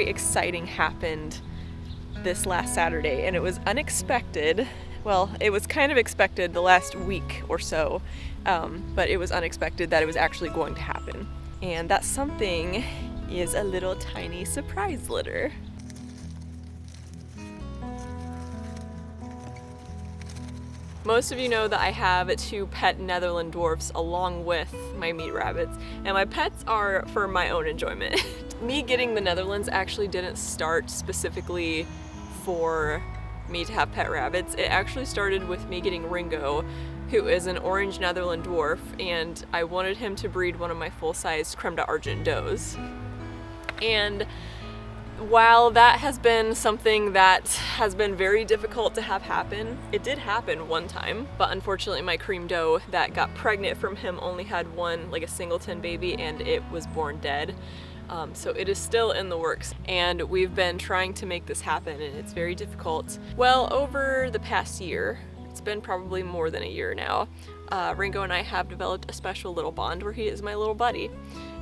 very exciting happened this last Saturday, and it was unexpected. Well, it was kind of expected the last week or so, but it was unexpected that it was actually going to happen. And that something is a little tiny surprise litter. Most of you know that I have 2 pet Netherland Dwarfs along with my meat rabbits, and my pets are for my own enjoyment. Me getting the Netherlands actually didn't start specifically for me to have pet rabbits. It actually started with me getting Ringo, who is an orange Netherland Dwarf, and I wanted him to breed one of my full-sized creme d'argent does. And while that has been something that has been very difficult to have happen, it did happen one time, but unfortunately my cream doe that got pregnant from him only had one, like a singleton baby, and it was born dead. So it is still in the works, and we've been trying to make this happen, and it's very difficult. Well, over the past year, it's been probably more than a year now, Ringo and I have developed a special little bond where he is my little buddy,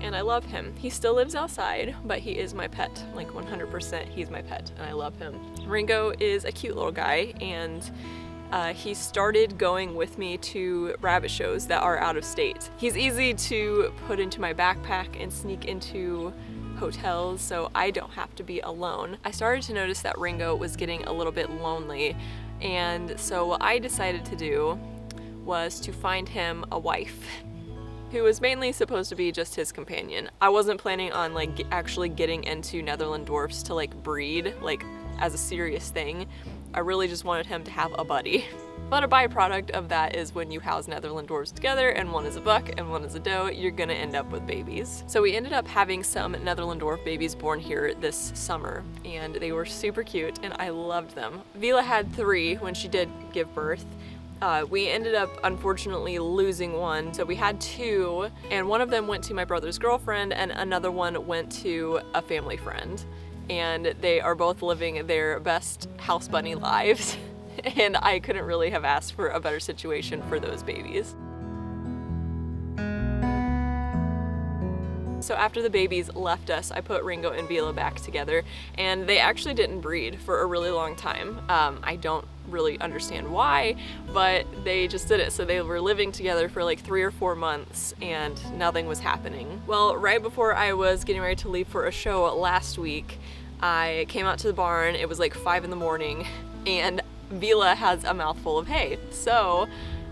and I love him. He still lives outside, but he is my pet, like 100% he's my pet, and I love him. Ringo is a cute little guy, and he started going with me to rabbit shows that are out of state. He's easy to put into my backpack and sneak into hotels, so I don't have to be alone. I started to notice that Ringo was getting a little bit lonely, and so what I decided to do was to find him a wife who was mainly supposed to be just his companion. I wasn't planning on like actually getting into Netherland Dwarfs to like breed, like as a serious thing. I really just wanted him to have a buddy. But a byproduct of that is when you house Netherland Dwarfs together and one is a buck and one is a doe, you're gonna end up with babies. So we ended up having some Netherland Dwarf babies born here this summer, and they were super cute and I loved them. Veela had 3 when she did give birth. We ended up unfortunately losing one, so we had 2, and one of them went to my brother's girlfriend and another one went to a family friend. And they are both living their best house bunny lives, and I couldn't really have asked for a better situation for those babies. So after the babies left us, I put Ringo and Veela back together, and they actually didn't breed for a really long time. I don't really understand why, but they just did it. So they were living together for like 3 or 4 months and nothing was happening. Well, right before I was getting ready to leave for a show last week, I came out to the barn. It was like 5 in the morning, and Veela has a mouthful of hay. So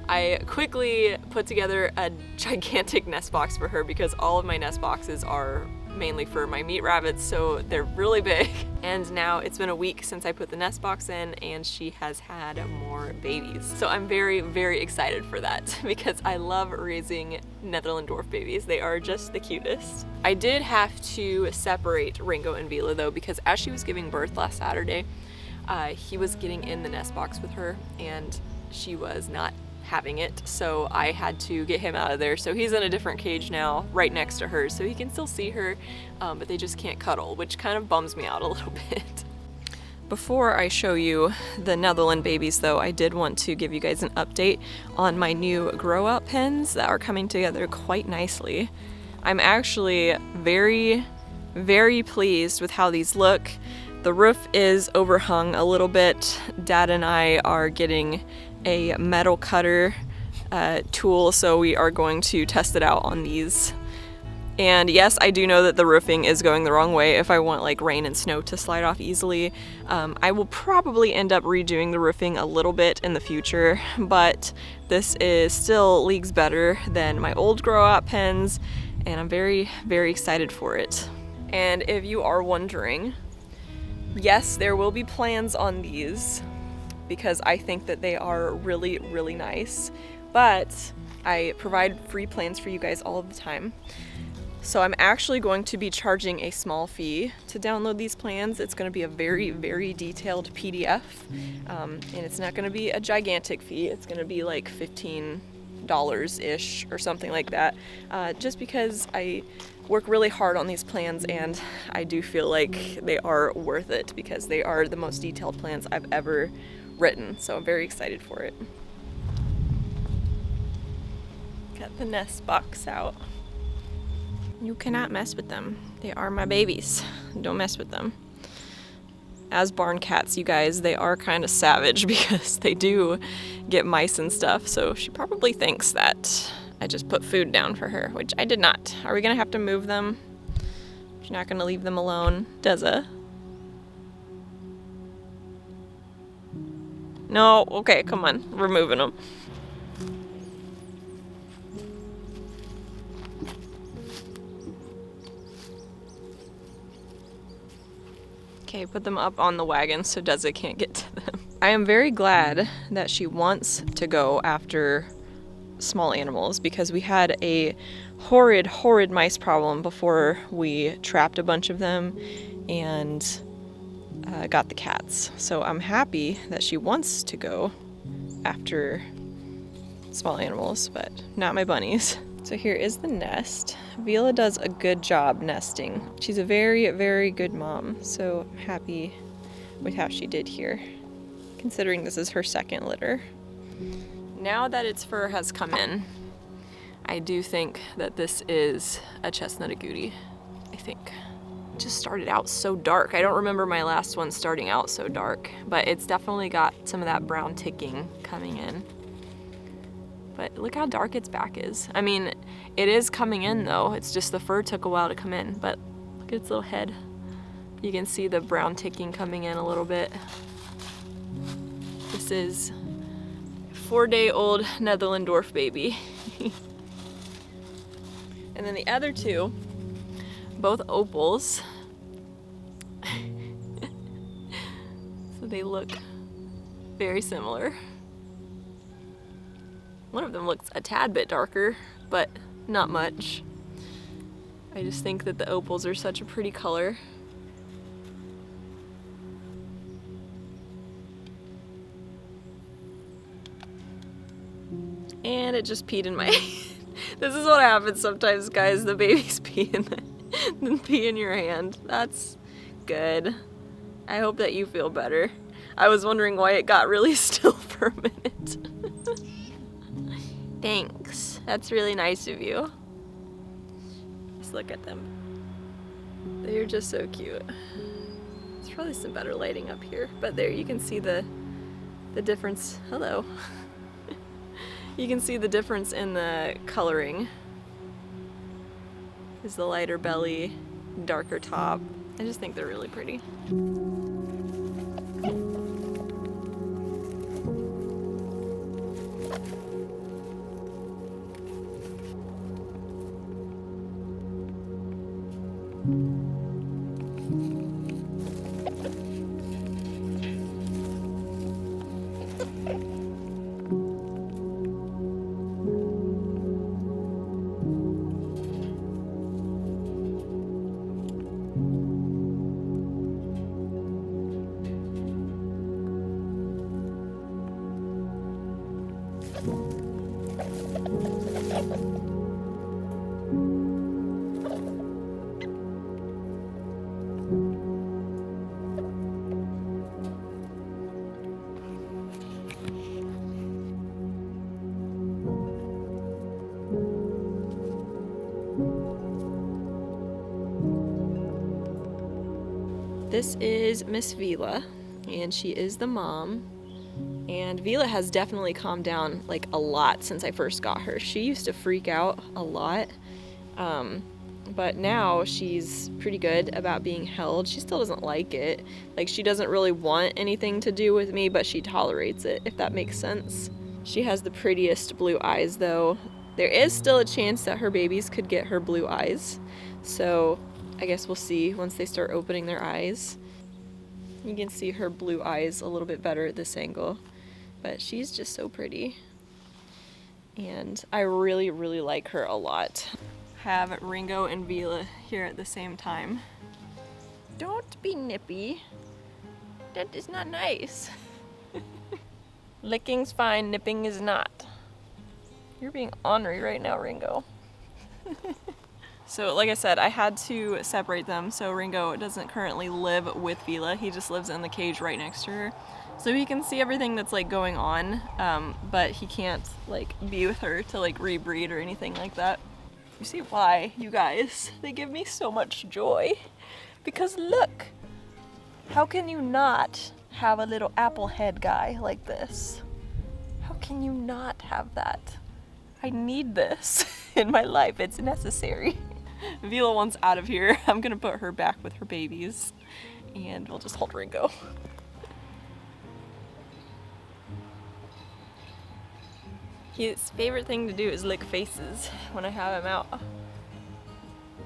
I quickly put together a gigantic nest box for her because all of my nest boxes are mainly for my meat rabbits, so they're really big. And now it's been a week since I put the nest box in, and she has had more babies. So I'm very, very excited for that because I love raising Netherland Dwarf babies. They are just the cutest. I did have to separate Ringo and Veela though, because as she was giving birth last Saturday, he was getting in the nest box with her and she was not having it, so I had to get him out of there. So he's in a different cage now right next to her, so he can still see her, but they just can't cuddle, which kind of bums me out a little bit. Before I show you the Netherland babies though, I did want to give you guys an update on my new grow out pens that are coming together quite nicely. I'm actually very, very pleased with how these look. The roof is overhung a little bit. Dad and I are getting a metal cutter tool, so we are going to test it out on these. And yes, I do know that the roofing is going the wrong way if I want like rain and snow to slide off easily. I will probably end up redoing the roofing a little bit in the future, but this is still leagues better than my old grow out pens, and I'm very, very excited for it. And if you are wondering, yes, there will be plans on these, because I think that they are really, really nice, but I provide free plans for you guys all the time. So I'm actually going to be charging a small fee to download these plans. It's going to be a very, very detailed PDF, and it's not going to be a gigantic fee. It's going to be like $15-ish or something like that, just because I work really hard on these plans and I do feel like they are worth it because they are the most detailed plans I've ever written, so I'm very excited for it. Got the nest box out. You cannot mess with them. They are my babies. Don't mess with them. As barn cats, you guys, they are kind of savage because they do get mice and stuff. So she probably thinks that I just put food down for her, which I did not. Are we gonna have to move them? You're not gonna leave them alone, Deza? No, okay, come on, we're moving them. Okay, put them up on the wagon so Deza can't get to them. I am very glad that she wants to go after small animals because we had a horrid mice problem before we trapped a bunch of them and got the cats. So I'm happy that she wants to go after small animals, but not my bunnies. So here is the nest. Veela does a good job nesting. She's a very good mom, so I'm happy with how she did here, considering this is her second litter. Now that its fur has come in, I do think that this is a chestnut agouti, I think. It just started out so dark. I don't remember my last one starting out so dark, but it's definitely got some of that brown ticking coming in. But look how dark its back is. I mean, it is coming in though. It's just the fur took a while to come in, but look at its little head. You can see the brown ticking coming in a little bit. This is 4-day-old Netherland Dwarf baby. And then the other two, both opals. So they look very similar. One of them looks a tad bit darker, but not much. I just think that the opals are such a pretty color. And it just peed in my hand. This is what happens sometimes, guys. The babies pee in your hand. That's good. I hope that you feel better. I was wondering why it got really still for a minute. Thanks. That's really nice of you. Just look at them. They're just so cute. There's probably some better lighting up here, but there you can see the difference. Hello. You can see the difference in the coloring. Is the lighter belly, darker top. I just think they're really pretty. This is Miss Veela, and she is the mom. And Veela has definitely calmed down like a lot since I first got her. She used to freak out a lot, but now she's pretty good about being held. She still doesn't like it. Like, she doesn't really want anything to do with me, but she tolerates it, if that makes sense. She has the prettiest blue eyes though. There is still a chance that her babies could get her blue eyes, so I guess we'll see once they start opening their eyes. You can see her blue eyes a little bit better at this angle, but she's just so pretty. And I really like her a lot. Have Ringo and Veela here at the same time. Don't be nippy. That is not nice. Licking's fine, nipping is not. You're being ornery right now, Ringo. So like I said, I had to separate them, so Ringo doesn't currently live with Veela. He just lives in the cage right next to her. So he can see everything that's like going on, but he can't like be with her to like rebreed or anything like that. You see why, you guys? They give me so much joy. Because look, how can you not have a little apple head guy like this? How can you not have that? I need this in my life. It's necessary. Veela wants out of here. I'm gonna put her back with her babies and we'll just hold Ringo. His favorite thing to do is lick faces when I have him out.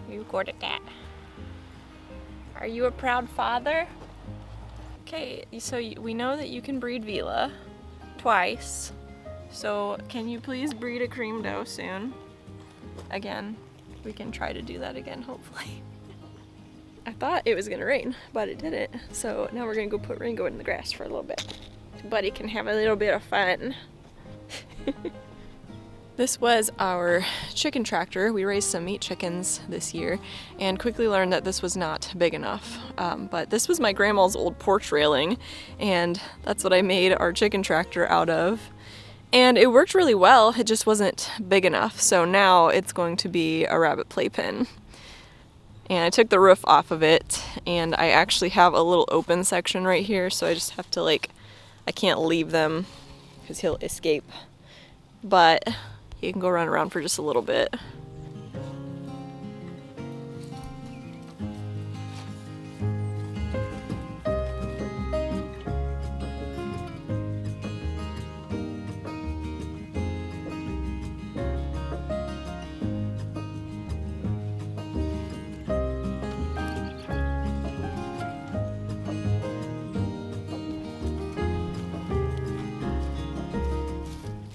You recorded that. Are you a proud father? Okay, so we know that you can breed Veela twice. So can you please breed a cream doe soon? Again, we can try to do that again, hopefully. I thought it was gonna rain, but it didn't. So now we're gonna go put Ringo in the grass for a little bit. Buddy can have a little bit of fun. This was our chicken tractor. We raised some meat chickens this year and quickly learned that this was not big enough. But this was my grandma's old porch railing and that's what I made our chicken tractor out of. And it worked really well, it just wasn't big enough. So now it's going to be a rabbit playpen. And I took the roof off of it and I actually have a little open section right here, so I just have to I can't leave them because he'll escape. But he can go run around for just a little bit.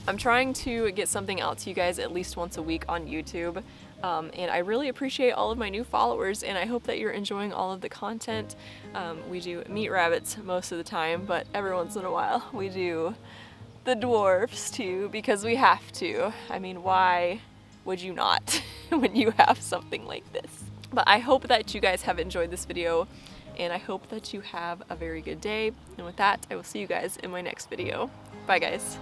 I'm trying to get something out to you guys at least once a week on YouTube, and I really appreciate all of my new followers, and I hope that you're enjoying all of the content. We do meat rabbits most of the time, but every once in a while we do the dwarfs too, because we have to. I mean, why would you not when you have something like this? But I hope that you guys have enjoyed this video, and I hope that you have a very good day. And with that, I will see you guys in my next video. Bye guys.